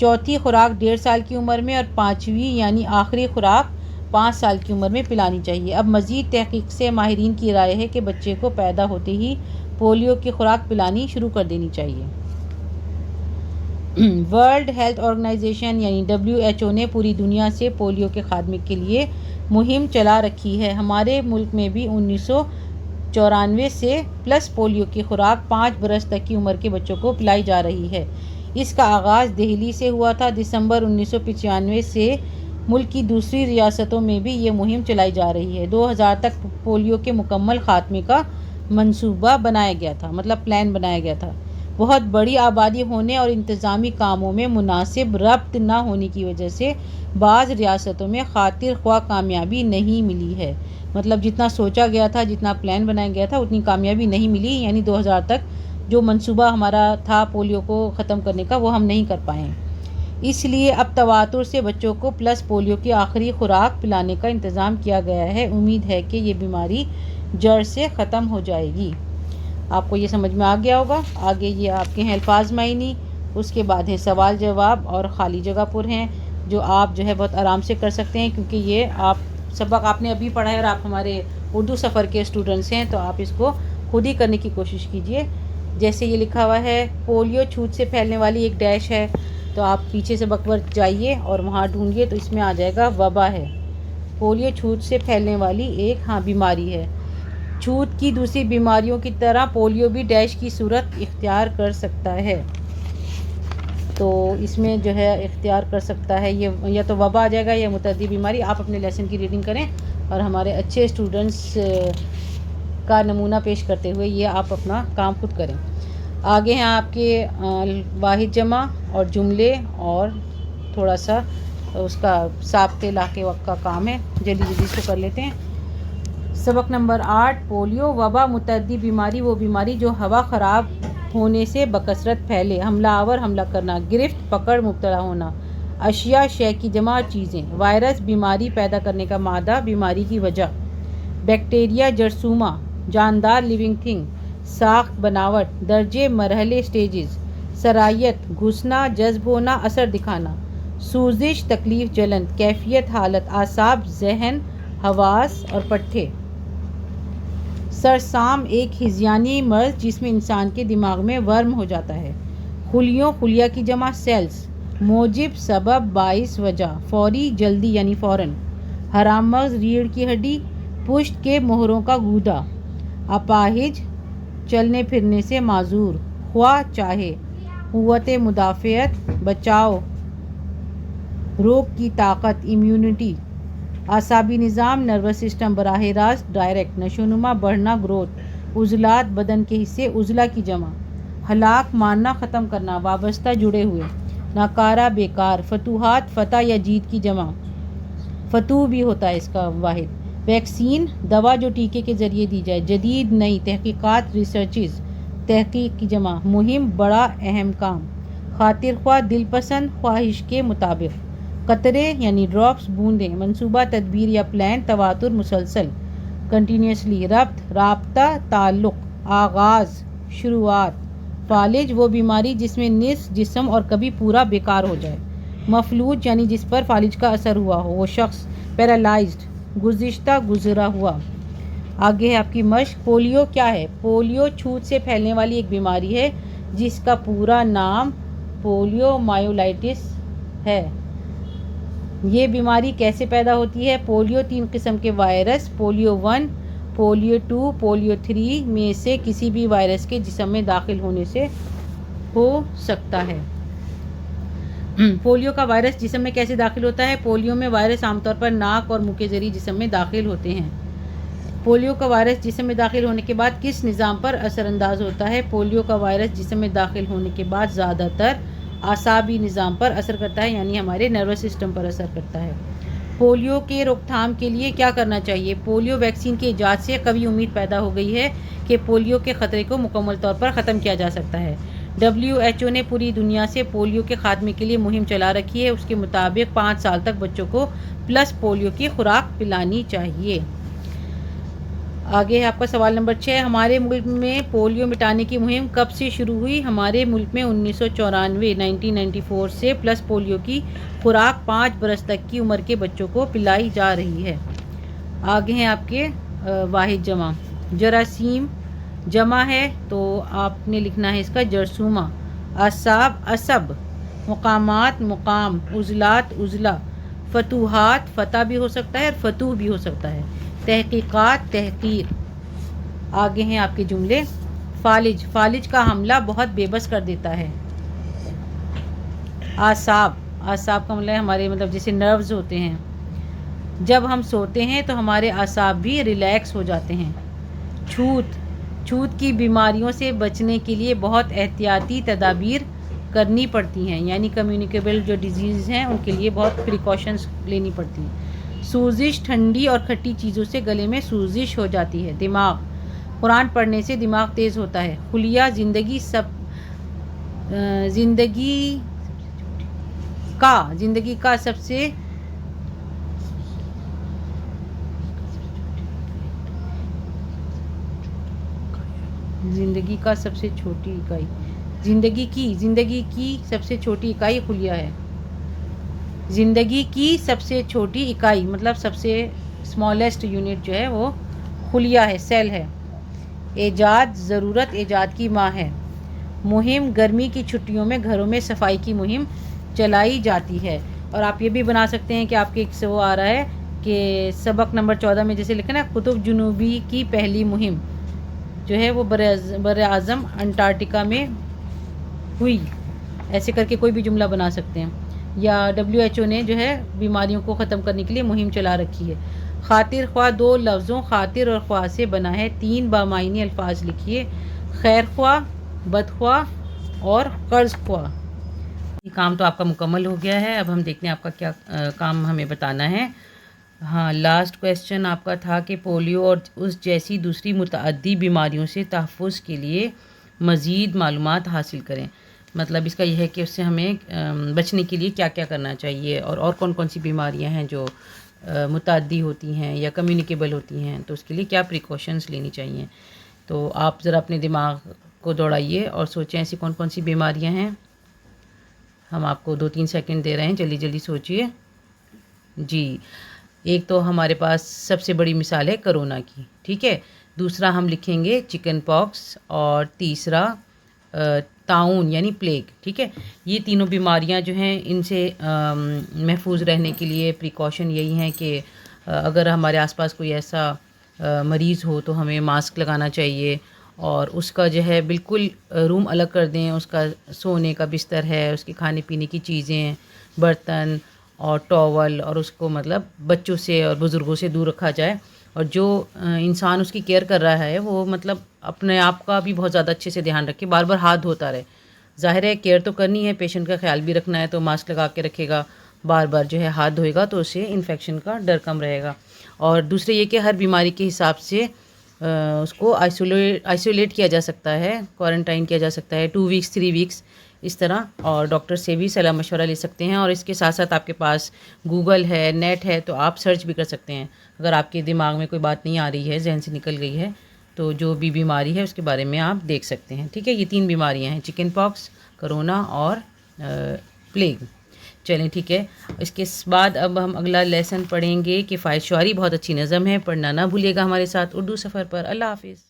چوتھی خوراک 1.5 سال کی عمر میں اور 5ویں یعنی آخری خوراک 5 سال کی عمر میں پلانی چاہیے۔ اب مزید تحقیق سے ماہرین کی رائے ہے کہ بچے کو پیدا ہوتے ہی پولیو کی خوراک پلانی شروع کر دینی چاہیے۔ ورلڈ ہیلتھ آرگنائزیشن یعنی WHO نے پوری دنیا سے پولیو کے خاتمے کے لیے مہم چلا رکھی ہے۔ ہمارے ملک میں بھی 1994 سے پلس پولیو کی خوراک 5 برس تک کی عمر کے بچوں کو پلائی جا رہی ہے۔ اس کا آغاز دہلی سے ہوا تھا۔ دسمبر 1995 سے ملک کی دوسری ریاستوں میں بھی یہ مہم چلائی جا رہی ہے۔ 2000 تک پولیو کے مکمل خاتمے کا منصوبہ بنایا گیا تھا، مطلب پلان بنایا گیا تھا۔ بہت بڑی آبادی ہونے اور انتظامی کاموں میں مناسب ربط نہ ہونے کی وجہ سے بعض ریاستوں میں خاطر خواہ کامیابی نہیں ملی ہے۔ مطلب جتنا سوچا گیا تھا، جتنا پلان بنایا گیا تھا، اتنی کامیابی نہیں ملی، یعنی 2000 تک جو منصوبہ ہمارا تھا پولیو کو ختم کرنے کا وہ ہم نہیں کر پائے ہیں۔ اس لیے اب تواتر سے بچوں کو پلس پولیو کی آخری خوراک پلانے کا انتظام کیا گیا ہے۔ امید ہے کہ یہ بیماری جڑ سے ختم ہو جائے گی۔ آپ کو یہ سمجھ میں آ گیا ہوگا۔ آگے یہ آپ کے ہیں الفاظ معنی، اس کے بعد ہے سوال جواب اور خالی جگہ پر ہیں جو آپ جو ہے بہت آرام سے کر سکتے ہیں، کیونکہ یہ سبق آپ نے ابھی پڑھا ہے اور آپ ہمارے اردو سفر کے اسٹوڈنٹس ہیں، تو آپ اس کو خود ہی کرنے کی کوشش کیجئے۔ جیسے یہ لکھا ہوا ہے پولیو چھوت سے پھیلنے والی ایک ڈیش ہے، تو آپ پیچھے سبق پر جائیے اور وہاں ڈھونڈیے تو اس میں آ جائے گا وبا ہے۔ پولیو چھوت سے پھیلنے والی ایک بیماری ہے۔ چھوت کی دوسری بیماریوں کی طرح پولیو بھی ڈیش کی صورت اختیار کر سکتا ہے، تو اس میں جو ہے اختیار کر سکتا ہے، یہ یا تو وبا آ جائے گا یا متعدی بیماری۔ آپ اپنے لیسن کی ریڈنگ کریں اور ہمارے اچھے اسٹوڈنٹس کا نمونہ پیش کرتے ہوئے یہ آپ اپنا کام خود کریں۔ آگے ہیں آپ کے واحد جمع اور جملے اور تھوڑا سا اس کا ضابطے لاحقے وقت کا کام ہے، جلدی جلدی اس کو کر لیتے ہیں۔ سبق نمبر 8 پولیو وبا متعدی بیماری وہ بیماری جو ہوا خراب ہونے سے بکثرت پھیلے۔ حملہ آور حملہ کرنا، گرفت پکڑ مبتلا ہونا، اشیاء شے کی جمع چیزیں، وائرس بیماری پیدا کرنے کا مادہ، بیماری کی وجہ، بیکٹیریا جرثومہ، جاندار لیونگ تھنگ، ساخت بناوٹ، درجے مرحلے سٹیجز، صلاحیت گھسنا جذب ہونا اثر دکھانا، سوزش تکلیف جلن، کیفیت حالت، اعصاب ذہن حواس اور پٹھے۔ سرسام ایک ہذیانی مرض جس میں انسان کے دماغ میں ورم ہو جاتا ہے۔ خلیوں خلیہ کی جمع سیلز، موجب سبب باعث وجہ، فوری جلدی یعنی فوراً، حرام مغز ریڑھ کی ہڈی، پشت کے مہروں کا گودا، اپاہج چلنے پھرنے سے معذور، خواہ چاہے، قوت مدافعت بچاؤ، روگ کی طاقت امیونٹی، اعصابی نظام نروس سسٹم براہ راست ڈائریکٹ، نشوونما بڑھنا گروتھ، عضلات بدن کے حصے عضلہ کی جمع، ہلاک مارنا ختم کرنا وابستہ جڑے ہوئے، ناکارہ بیکار، فتوحات فتح یا جیت کی جمع، فتوح بھی ہوتا ہے اس کا واحد، ویکسین دوا جو ٹیکے کے ذریعے دی جائے، جدید نئی تحقیقات ریسرچز تحقیق کی جمع، مہم بڑا اہم کام، خاطر خواہ دل پسند خواہش کے مطابق، قطرے یعنی ڈراپس بوندیں، منصوبہ تدبیر یا پلان، تواتر مسلسل کنٹینیوسلی، ربط رابطہ تعلق، آغاز شروعات، فالج وہ بیماری جس میں نصف جسم اور کبھی پورا بیکار ہو جائے، مفلوج یعنی جس پر فالج کا اثر ہوا ہو وہ شخص، پیرالائزڈ گزشتہ گزرا ہوا۔ آگے ہے آپ کی مشق۔ پولیو کیا ہے؟ پولیو چھوت سے پھیلنے والی ایک بیماری ہے جس کا پورا نام پولیو مائلائٹس ہے۔ یہ بیماری کیسے پیدا ہوتی ہے؟ پولیو 3 قسم کے وائرس پولیو 1، پولیو 2، پولیو 3 میں سے کسی بھی وائرس کے جسم میں داخل ہونے سے ہو سکتا ہے۔ پولیو کا وائرس جسم میں کیسے داخل ہوتا ہے؟ پولیو میں وائرس عام طور پر ناک اور منہ کے ذریعے جسم میں داخل ہوتے ہیں۔ پولیو کا وائرس جسم میں داخل ہونے کے بعد کس نظام پر اثر انداز ہوتا ہے؟ پولیو کا وائرس جسم میں داخل ہونے کے بعد زیادہ تر اعصابی نظام پر اثر کرتا ہے، یعنی ہمارے نروس سسٹم پر اثر کرتا ہے۔ پولیو کے روک تھام کے لیے کیا کرنا چاہیے؟ پولیو ویکسین کی ایجاد سے قوی امید پیدا ہو گئی ہے کہ پولیو کے خطرے کو مکمل طور پر ختم کیا جا سکتا ہے۔ WHO نے پوری دنیا سے پولیو کے خاتمے کے لیے مہم چلا رکھی ہے۔ اس کے مطابق 5 سال تک بچوں کو پلس پولیو کی خوراک پلانی چاہیے۔ آگے ہے آپ کا سوال نمبر 6، ہمارے ملک میں پولیو مٹانے کی مہم کب سے شروع ہوئی؟ ہمارے ملک میں 1994 سے پلس پولیو کی خوراک 5 برس تک کی عمر کے بچوں کو پلائی جا رہی ہے۔ آگے ہیں آپ کے واحد جمع، جراثیم جمع ہے تو آپ نے لکھنا ہے اس کا جرثومہ، اعصاب عصب، مقامات مقام، عضلات عضلہ، فتوحات فتح بھی ہو سکتا ہے اور فتوح بھی ہو سکتا ہے، تحقیقات تحقیق۔ آگے ہیں آپ کے جملے، فالج، فالج کا حملہ بہت بے بس کر دیتا ہے۔ اعصاب، اعصاب کا مطلب ہے ہمارے جیسے نروز ہوتے ہیں، جب ہم سوتے ہیں تو ہمارے اعصاب بھی ریلیکس ہو جاتے ہیں۔ چھوت، چھوت کی بیماریوں سے بچنے کے لیے بہت احتیاطی تدابیر کرنی پڑتی ہیں، یعنی کمیونیکیبل جو ڈیزیز ہیں ان کے لیے بہت پریکاشنز لینی پڑتی ہیں۔ سوزش، ٹھنڈی اور کھٹی چیزوں سے گلے میں سوزش ہو جاتی ہے۔ دماغ، قرآن پڑھنے سے دماغ تیز ہوتا ہے۔ خلیہ، زندگی کا سب سے زندگی کا سب سے چھوٹی اکائی، زندگی کی سب سے چھوٹی اکائی خلیہ ہے۔ زندگی کی سب سے چھوٹی اکائی مطلب سب سے اسمالسٹ یونٹ جو ہے وہ خلیہ ہے، سیل ہے۔ ایجاد، ضرورت ایجاد کی ماں ہے۔ مہم، گرمی کی چھٹیوں میں گھروں میں صفائی کی مہم چلائی جاتی ہے۔ اور آپ یہ بھی بنا سکتے ہیں کہ آپ کے ایک وہ آ رہا ہے کہ سبق نمبر 14 میں جیسے لکھا نا، قطب جنوبی کی پہلی مہم جو ہے وہ بر اعظم انٹارکٹیکا میں ہوئی، ایسے کر کے کوئی بھی جملہ بنا سکتے ہیں۔ یا WHO نے جو ہے بیماریوں کو ختم کرنے کے لیے مہم چلا رکھی ہے۔ خاطر خواہ، دو لفظوں خاطر اور خواہ سے بنا ہے، 3 بامعنی الفاظ لکھیے، خیر خواہ، بد خواہ اور قرض خواہ۔ یہ کام تو آپ کا مکمل ہو گیا ہے، اب ہم دیکھتے ہیں آپ کا کیا کام ہمیں بتانا ہے۔ ہاں، لاسٹ کویسچن آپ کا تھا کہ پولیو اور اس جیسی دوسری متعدی بیماریوں سے تحفظ کے لیے مزید معلومات حاصل کریں۔ مطلب اس کا یہ ہے کہ اس سے ہمیں بچنے کے لیے کیا کیا کرنا چاہیے، اور کون کون سی بیماریاں ہیں جو متعدی ہوتی ہیں یا کمیونیکیبل ہوتی ہیں، تو اس کے لیے کیا پریکاشنز لینی چاہیے۔ تو آپ ذرا اپنے دماغ کو دوڑائیے اور سوچیں ایسی کون کون سی بیماریاں ہیں۔ ہم آپ کو 2-3 سیکنڈ دے رہے ہیں، جلدی جلدی سوچئے۔ جی، ایک تو ہمارے پاس سب سے بڑی مثال ہے کرونا کی، ٹھیک ہے، دوسرا ہم لکھیں گے چکن پاکس، اور تیسرا طاعون یعنی پلیگ، ٹھیک ہے۔ یہ تینوں بیماریاں جو ہیں ان سے محفوظ رہنے کے لیے پریکاشن یہی ہیں کہ اگر ہمارے آس پاس کوئی ایسا مریض ہو تو ہمیں ماسک لگانا چاہیے، اور اس کا جو ہے بالکل روم الگ کر دیں، اس کا سونے کا بستر ہے، اس کے کھانے پینے کی چیزیں، برتن اور ٹاول، اور اس کو بچوں سے اور بزرگوں سے دور رکھا جائے، اور جو انسان اس کی کیئر کر رہا ہے وہ اپنے آپ کا بھی بہت زیادہ اچھے سے دھیان رکھے، بار بار ہاتھ دھوتا رہے۔ ظاہر ہے کیئر تو کرنی ہے، پیشنٹ کا خیال بھی رکھنا ہے، تو ماسک لگا کے رکھے گا، بار بار جو ہے ہاتھ دھوئے گا، تو اسے انفیکشن کا ڈر کم رہے گا۔ اور دوسرے یہ کہ ہر بیماری کے حساب سے اس کو آئسولیٹ کیا جا سکتا ہے، کوارنٹائن کیا جا سکتا ہے 2 ویکس 3 ویکس اس طرح، اور ڈاکٹر سے بھی صلاح مشورہ لے سکتے ہیں، اور اس کے ساتھ ساتھ آپ کے پاس گوگل ہے، نیٹ ہے، تو آپ سرچ بھی کر سکتے ہیں اگر آپ کے دماغ میں کوئی بات نہیں آ رہی ہے، ذہن سے نکل گئی ہے، تو جو بھی بیماری ہے اس کے بارے میں آپ دیکھ سکتے ہیں، ٹھیک ہے۔ یہ 3 بیماریاں ہیں، چکن پاکس، کرونا اور پلیگ۔ چلیں ٹھیک ہے، اس کے بعد اب ہم اگلا لیسن پڑھیں گے کہ فائز شعاری بہت اچھی نظم ہے، پڑھنا نہ بھولیے گا ہمارے ساتھ اردو سفر پر۔ اللہ حافظ۔